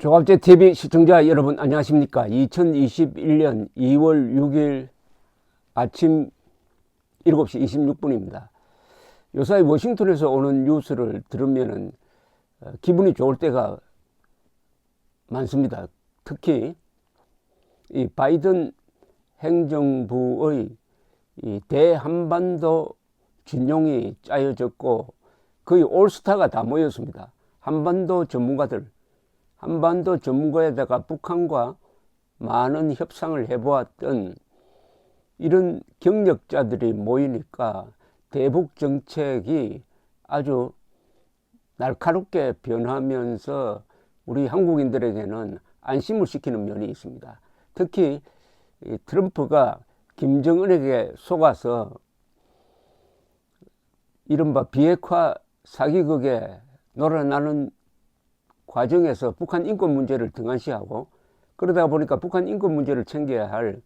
조갑제 TV 시청자 여러분 안녕하십니까. 2021년 2월 6일 아침 7시 26분입니다. 요사이 워싱턴에서 오는 뉴스를 들으면 기분이 좋을 때가 많습니다. 특히 이 바이든 행정부의 이 대한반도 진용이 짜여졌고 거의 올스타가 다 모였습니다. 한반도 전문가에다가 북한과 많은 협상을 해보았던 이런 경력자들이 모이니까 대북 정책이 아주 날카롭게 변하면서 우리 한국인들에게는 안심을 시키는 면이 있습니다. 특히 트럼프가 김정은에게 속아서 이른바 비핵화 사기극에 놀아나는 과정에서 북한 인권 문제를 등한시하고 그러다 보니까 북한 인권 문제를 챙겨야 할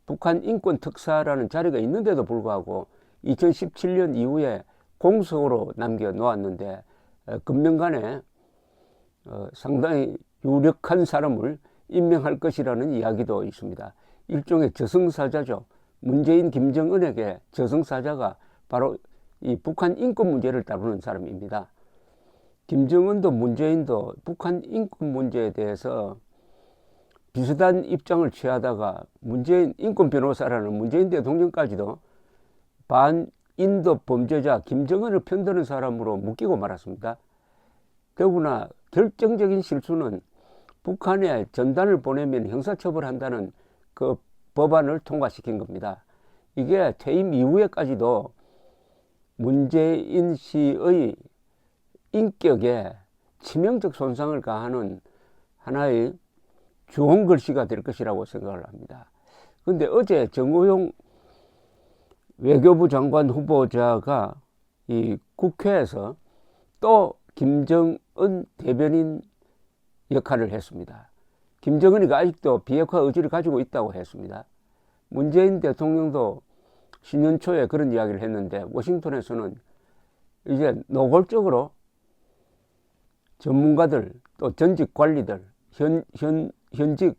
북한 인권 특사라는 자리가 있는데도 불구하고 2017년 이후에 공석으로 남겨놓았는데 금명간에 상당히 유력한 사람을 임명할 것이라는 이야기도 있습니다. 일종의 저승사자죠. 문재인, 김정은에게 저승사자가 바로 이 북한 인권 문제를 다루는 사람입니다. 김정은도 문재인도 북한 인권 문제에 대해서 비슷한 입장을 취하다가 문재인 인권 변호사라는 문재인 대통령까지도 반인도 범죄자 김정은을 편드는 사람으로 묶이고 말았습니다. 더구나 결정적인 실수는 북한에 전단을 보내면 형사처벌한다는 그 법안을 통과시킨 겁니다. 이게 퇴임 이후에까지도 문재인 씨의 인격에 치명적 손상을 가하는 하나의 주홍 글씨가 될 것이라고 생각을 합니다. 그런데 어제 정호용 외교부 장관 후보자가 이 국회에서 또 김정은 대변인 역할을 했습니다. 김정은이가 아직도 비핵화 의지를 가지고 있다고 했습니다. 문재인 대통령도 신년 초에 그런 이야기를 했는데 워싱턴에서는 이제 노골적으로 전문가들 또 전직 관리들 현직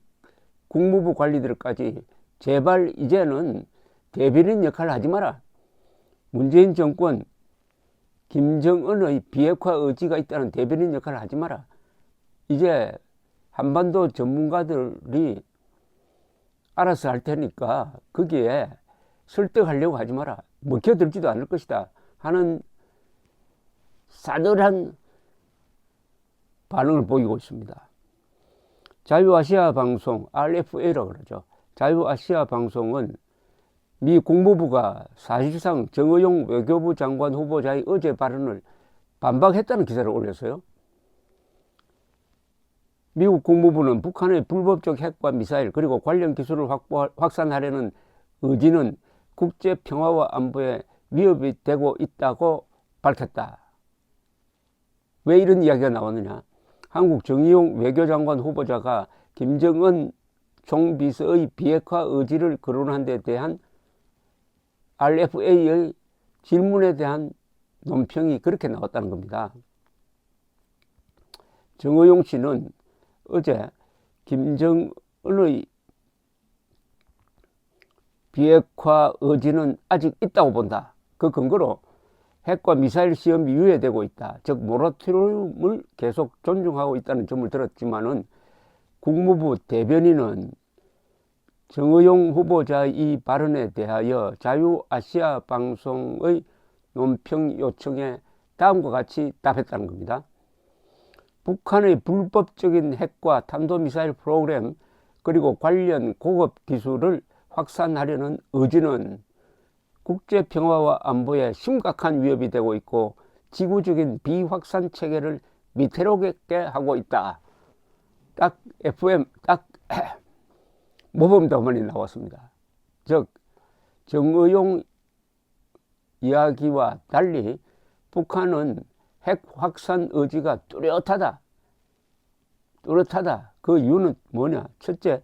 국무부 관리들까지 제발 이제는 대변인 역할을 하지 마라. 문재인 정권 김정은의 비핵화 의지가 있다는 대변인 역할을 하지 마라. 이제 한반도 전문가들이 알아서 할 테니까 거기에 설득하려고 하지 마라. 먹혀들지도 않을 것이다 하는 싸늘한 반응을 보이고 있습니다. 자유아시아 방송 RFA라고 그러죠. 자유아시아 방송은 미 국무부가 사실상 정의용 외교부 장관 후보자의 어제 발언을 반박했다는 기사를 올렸어요. 미국 국무부는 북한의 불법적 핵과 미사일 그리고 관련 기술을 확산하려는 의지는 국제 평화와 안보에 위협이 되고 있다고 밝혔다. 왜 이런 이야기가 나왔느냐? 한국 정의용 외교장관 후보자가 김정은 총비서의 비핵화 의지를 거론한 데 대한 RFA의 질문에 대한 논평이 그렇게 나왔다는 겁니다. 정의용 씨는 어제 김정은의 비핵화 의지는 아직 있다고 본다. 그 근거로 핵과 미사일 시험이 유예되고 있다. 즉 모라토리움을 계속 존중하고 있다는 점을 들었지만은 국무부 대변인은 정의용 후보자의 이 발언에 대하여 자유아시아 방송의 논평 요청에 다음과 같이 답했다는 겁니다. 북한의 불법적인 핵과 탄도미사일 프로그램 그리고 관련 고급 기술을 확산하려는 의지는 국제평화와 안보에 심각한 위협이 되고 있고 지구적인 비확산 체계를 위태롭게 하고 있다. 딱 FM 딱 모범 답안이 나왔습니다. 즉 정의용 이야기와 달리 북한은 핵 확산 의지가 뚜렷하다. 그 이유는 뭐냐? 첫째,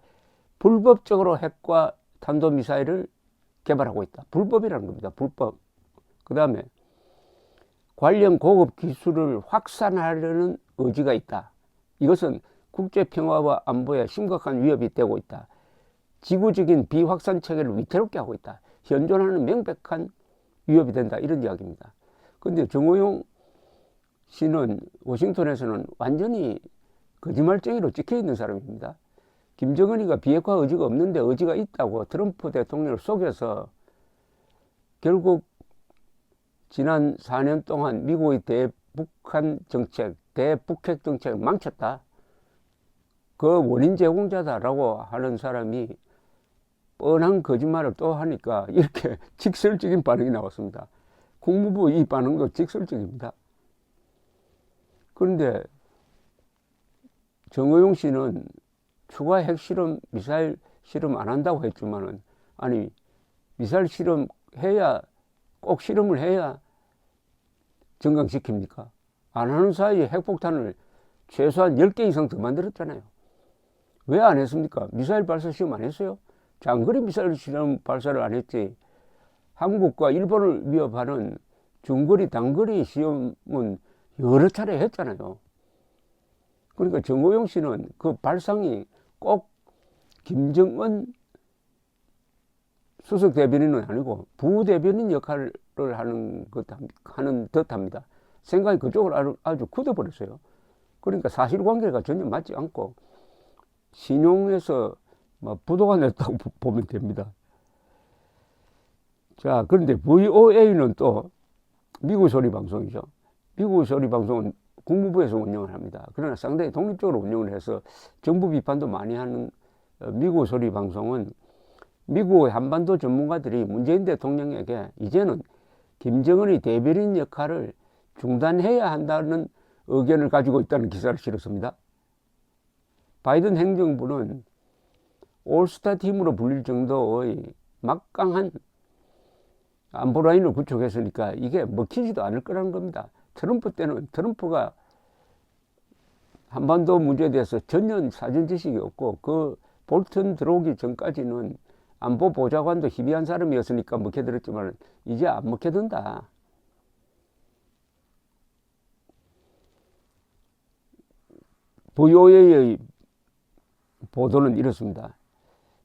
불법적으로 핵과 탄도미사일을 개발하고 있다. 불법이라는 겁니다. 불법. 그 다음에 관련 고급 기술을 확산하려는 의지가 있다. 이것은 국제 평화와 안보에 심각한 위협이 되고 있다. 지구적인 비확산 체계를 위태롭게 하고 있다. 현존하는 명백한 위협이 된다. 이런 이야기입니다. 그런데 정호용 씨는 워싱턴에서는 완전히 거짓말쟁이로 찍혀 있는 사람입니다. 김정은이가 비핵화 의지가 없는데 의지가 있다고 트럼프 대통령을 속여서 결국 지난 4년 동안 미국의 대북한 정책, 대북핵 정책을 망쳤다. 그 원인 제공자다라고 하는 사람이 뻔한 거짓말을 또 하니까 이렇게 직설적인 반응이 나왔습니다. 국무부 이 반응도 직설적입니다. 그런데 정호용 씨는 추가 핵실험, 미사일 실험 안 한다고 했지만은, 아니, 미사일 실험 해야, 꼭 실험을 해야 정강시킵니까? 안 하는 사이에 핵폭탄을 최소한 10개 이상 더 만들었잖아요. 왜 안 했습니까? 미사일 발사 시험 안 했어요? 장거리 미사일 실험 발사를 안 했지. 한국과 일본을 위협하는 중거리, 단거리 시험은 여러 차례 했잖아요. 그러니까 정호용 씨는 그 발상이 꼭 김정은 수석 대변인은 아니고 부대변인 역할을 하는 듯합니다. 생각이 그쪽으로 아주 굳어버렸어요. 그러니까 사실관계가 전혀 맞지 않고 신용에서 부도가 냈다고 보면 됩니다. 자, 그런데 VOA는 또 미국 소리 방송이죠. 미국 소리 방송은 국무부에서 운영을 합니다. 그러나 상당히 독립적으로 운영을 해서 정부 비판도 많이 하는 미국 소리 방송은 미국의 한반도 전문가들이 문재인 대통령에게 이제는 김정은의 대변인 역할을 중단해야 한다는 의견을 가지고 있다는 기사를 실었습니다. 바이든 행정부는 올스타 팀으로 불릴 정도의 막강한 안보 라인을 구축했으니까 이게 먹히지도 않을 거라는 겁니다. 트럼프 때는 트럼프가 한반도 문제에 대해서 전혀 사전 지식이 없고 그 볼턴 들어오기 전까지는 안보 보좌관도 희비한 사람이었으니까 먹혀들었지만 이제 안 먹혀든다. VOA의 보도는 이렇습니다.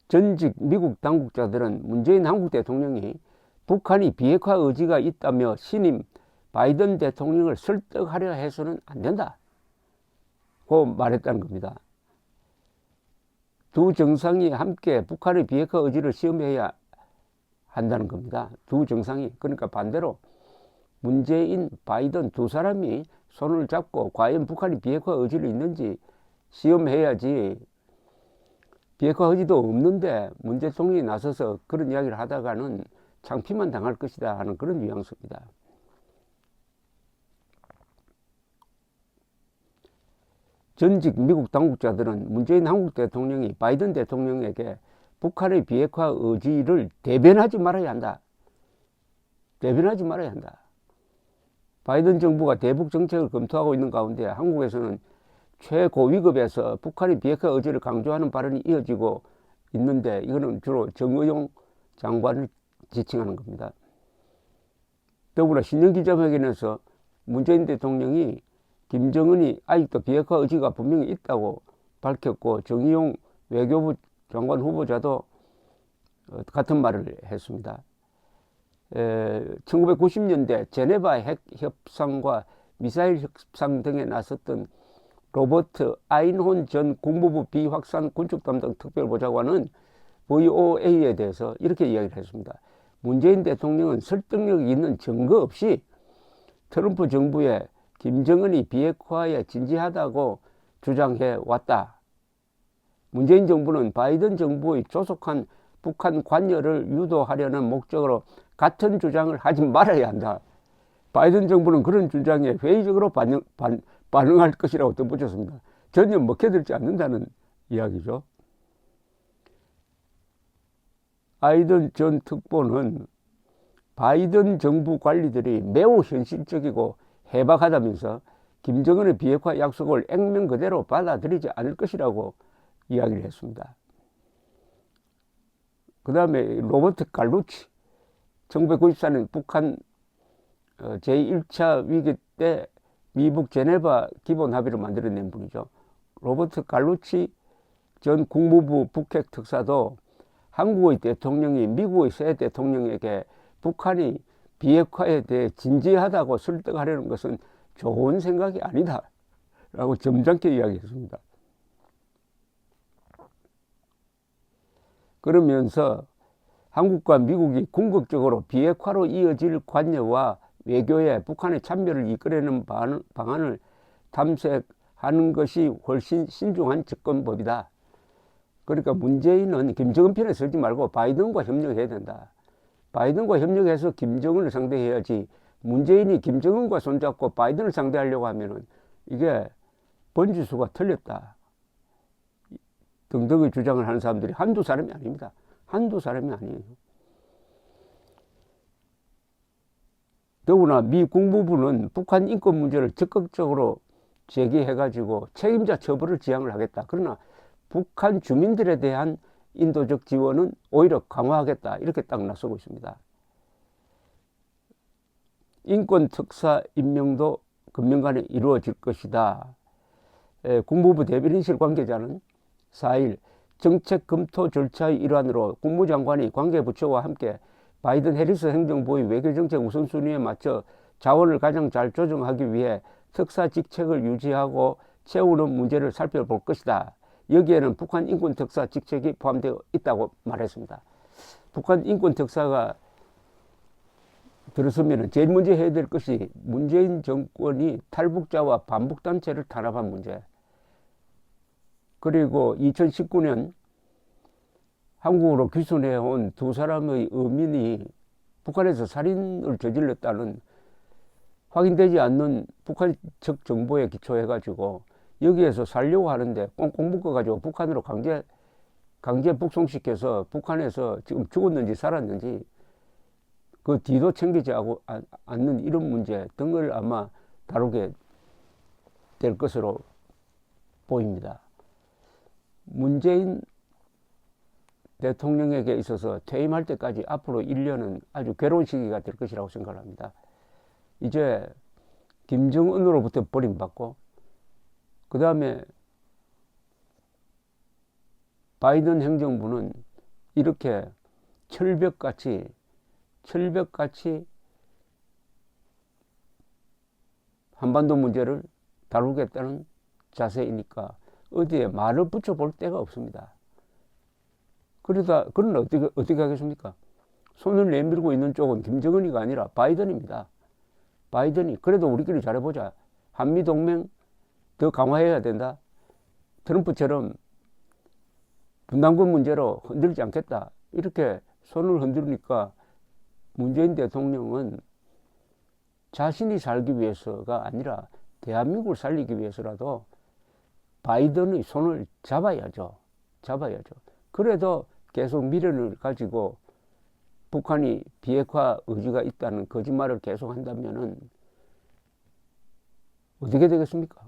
전직 미국 당국자들은 문재인 한국 대통령이 북한이 비핵화 의지가 있다며 신임 바이든 대통령을 설득하려 해서는 안 된다. 고 말했다는 겁니다. 두 정상이 함께 북한의 비핵화 의지를 시험해야 한다는 겁니다. 두 정상이. 그러니까 반대로 문재인, 바이든 두 사람이 손을 잡고 과연 북한이 비핵화 의지를 있는지 시험해야지, 비핵화 의지도 없는데 문 대통령이 나서서 그런 이야기를 하다가는 창피만 당할 것이다 하는 그런 뉘앙스입니다. 전직 미국 당국자들은 문재인 한국 대통령이 바이든 대통령에게 북한의 비핵화 의지를 대변하지 말아야 한다. 대변하지 말아야 한다. 바이든 정부가 대북 정책을 검토하고 있는 가운데 한국에서는 최고위급에서 북한의 비핵화 의지를 강조하는 발언이 이어지고 있는데 이거는 주로 정의용 장관을 지칭하는 겁니다. 더불어 신년기자회견에서 문재인 대통령이 김정은이 아직도 비핵화 의지가 분명히 있다고 밝혔고 정의용 외교부 장관 후보자도 같은 말을 했습니다. 1990년대 제네바 핵 협상과 미사일 협상 등에 나섰던 로버트 아인혼 전 국무부 비확산 군축 담당 특별보좌관은 VOA에 대해서 이렇게 이야기를 했습니다. 문재인 대통령은 설득력이 있는 증거 없이 트럼프 정부에 김정은이 비핵화에 진지하다고 주장해 왔다. 문재인 정부는 바이든 정부의 조속한 북한 관여를 유도하려는 목적으로 같은 주장을 하지 말아야 한다. 바이든 정부는 그런 주장에 회의적으로 반응할 것이라고 덧붙였습니다. 전혀 먹혀들지 않는다는 이야기죠. 아이든 전 특보는 바이든 정부 관리들이 매우 현실적이고 해박하다면서 김정은의 비핵화 약속을 액면 그대로 받아들이지 않을 것이라고 이야기를 했습니다. 그 다음에 로버트 갈루치, 1994년 북한 제1차 위기 때 미북 제네바 기본 합의를 만들어낸 분이죠. 로버트 갈루치 전 국무부 북핵 특사도 한국의 대통령이 미국의 새 대통령에게 북한이 비핵화에 대해 진지하다고 설득하려는 것은 좋은 생각이 아니다 라고 점잖게 이야기했습니다. 그러면서 한국과 미국이 궁극적으로 비핵화로 이어질 관여와 외교에 북한의 참여를 이끌어내는 방안을 탐색하는 것이 훨씬 신중한 접근법이다. 그러니까 문재인은 김정은 편에 서지 말고 바이든과 협력해야 된다. 바이든과 협력해서 김정은을 상대해야지, 문재인이 김정은과 손잡고 바이든을 상대하려고 하면은 이게 번지수가 틀렸다 등등의 주장을 하는 사람들이 한두 사람이 아닙니다. 한두 사람이 아니에요. 더구나 미 국무부는 북한 인권 문제를 적극적으로 제기해가지고 책임자 처벌을 지향을 하겠다. 그러나 북한 주민들에 대한 인도적 지원은 오히려 강화하겠다. 이렇게 딱 나서고 있습니다. 인권 특사 임명도 금년간에 이루어질 것이다. 국무부 대변인실 관계자는 4일 정책 검토 절차의 일환으로 국무장관이 관계부처와 함께 바이든 해리스 행정부의 외교정책 우선순위에 맞춰 자원을 가장 잘 조정하기 위해 특사 직책을 유지하고 채우는 문제를 살펴볼 것이다. 여기에는 북한 인권 특사 직책이 포함되어 있다고 말했습니다. 북한 인권 특사가 들어서면 제일 먼저 해야 될 것이 문재인 정권이 탈북자와 반북단체를 탄압한 문제, 그리고 2019년 한국으로 귀순해온 두 사람의 어민이 북한에서 살인을 저질렀다는 확인되지 않는 북한 측 정보에 기초해가지고 여기에서 살려고 하는데 꽁꽁 묶어가지고 북한으로 강제 북송시켜서 북한에서 지금 죽었는지 살았는지 그 뒤도 챙기지 않는 이런 문제 등을 아마 다루게 될 것으로 보입니다. 문재인 대통령에게 있어서 퇴임할 때까지 앞으로 1년은 아주 괴로운 시기가 될 것이라고 생각합니다. 이제 김정은으로부터 버림받고 그 다음에 바이든 행정부는 이렇게 철벽같이 한반도 문제를 다루겠다는 자세이니까 어디에 말을 붙여볼 데가 없습니다. 그러나 어떻게 하겠습니까? 손을 내밀고 있는 쪽은 김정은이가 아니라 바이든입니다. 바이든이 그래도 우리끼리 잘해보자. 한미동맹 더 강화해야 된다. 트럼프처럼 분담금 문제로 흔들지 않겠다. 이렇게 손을 흔들으니까 문재인 대통령은 자신이 살기 위해서가 아니라 대한민국을 살리기 위해서라도 바이든의 손을 잡아야죠. 그래도 계속 미련을 가지고 북한이 비핵화 의지가 있다는 거짓말을 계속 한다면은 어떻게 되겠습니까?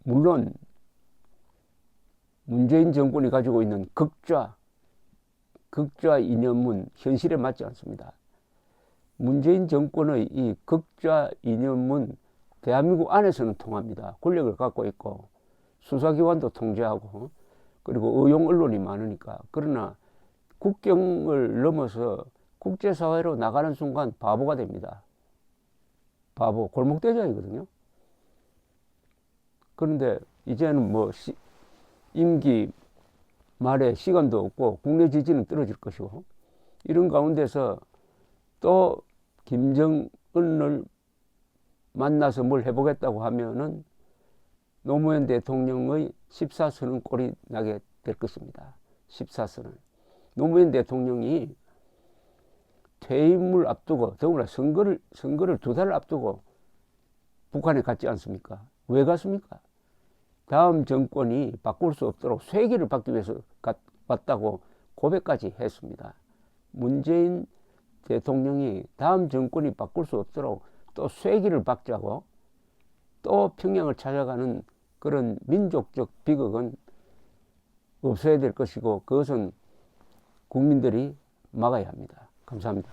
물론 문재인 정권이 가지고 있는 극좌 이념은 현실에 맞지 않습니다. 문재인 정권의 이 극좌 이념은 대한민국 안에서는 통합니다. 권력을 갖고 있고 수사기관도 통제하고 그리고 의용 언론이 많으니까. 그러나 국경을 넘어서 국제사회로 나가는 순간 바보가 됩니다. 바보, 골목대장이거든요. 그런데 이제는 뭐 임기 말에 시간도 없고 국내 지지는 떨어질 것이고 이런 가운데서 또 김정은을 만나서 뭘 해보겠다고 하면은 노무현 대통령의 14선은 꼴이 나게 될 것입니다. 14선은. 노무현 대통령이 퇴임을 앞두고 더구나 선거를 2달을 앞두고 북한에 갔지 않습니까? 왜 갔습니까? 다음 정권이 바꿀 수 없도록 쇄기를 받기 위해서 왔다고 고백까지 했습니다. 문재인 대통령이 다음 정권이 바꿀 수 없도록 또 쇄기를 박자고 또 평양을 찾아가는 그런 민족적 비극은 없어야 될 것이고 그것은 국민들이 막아야 합니다. 감사합니다.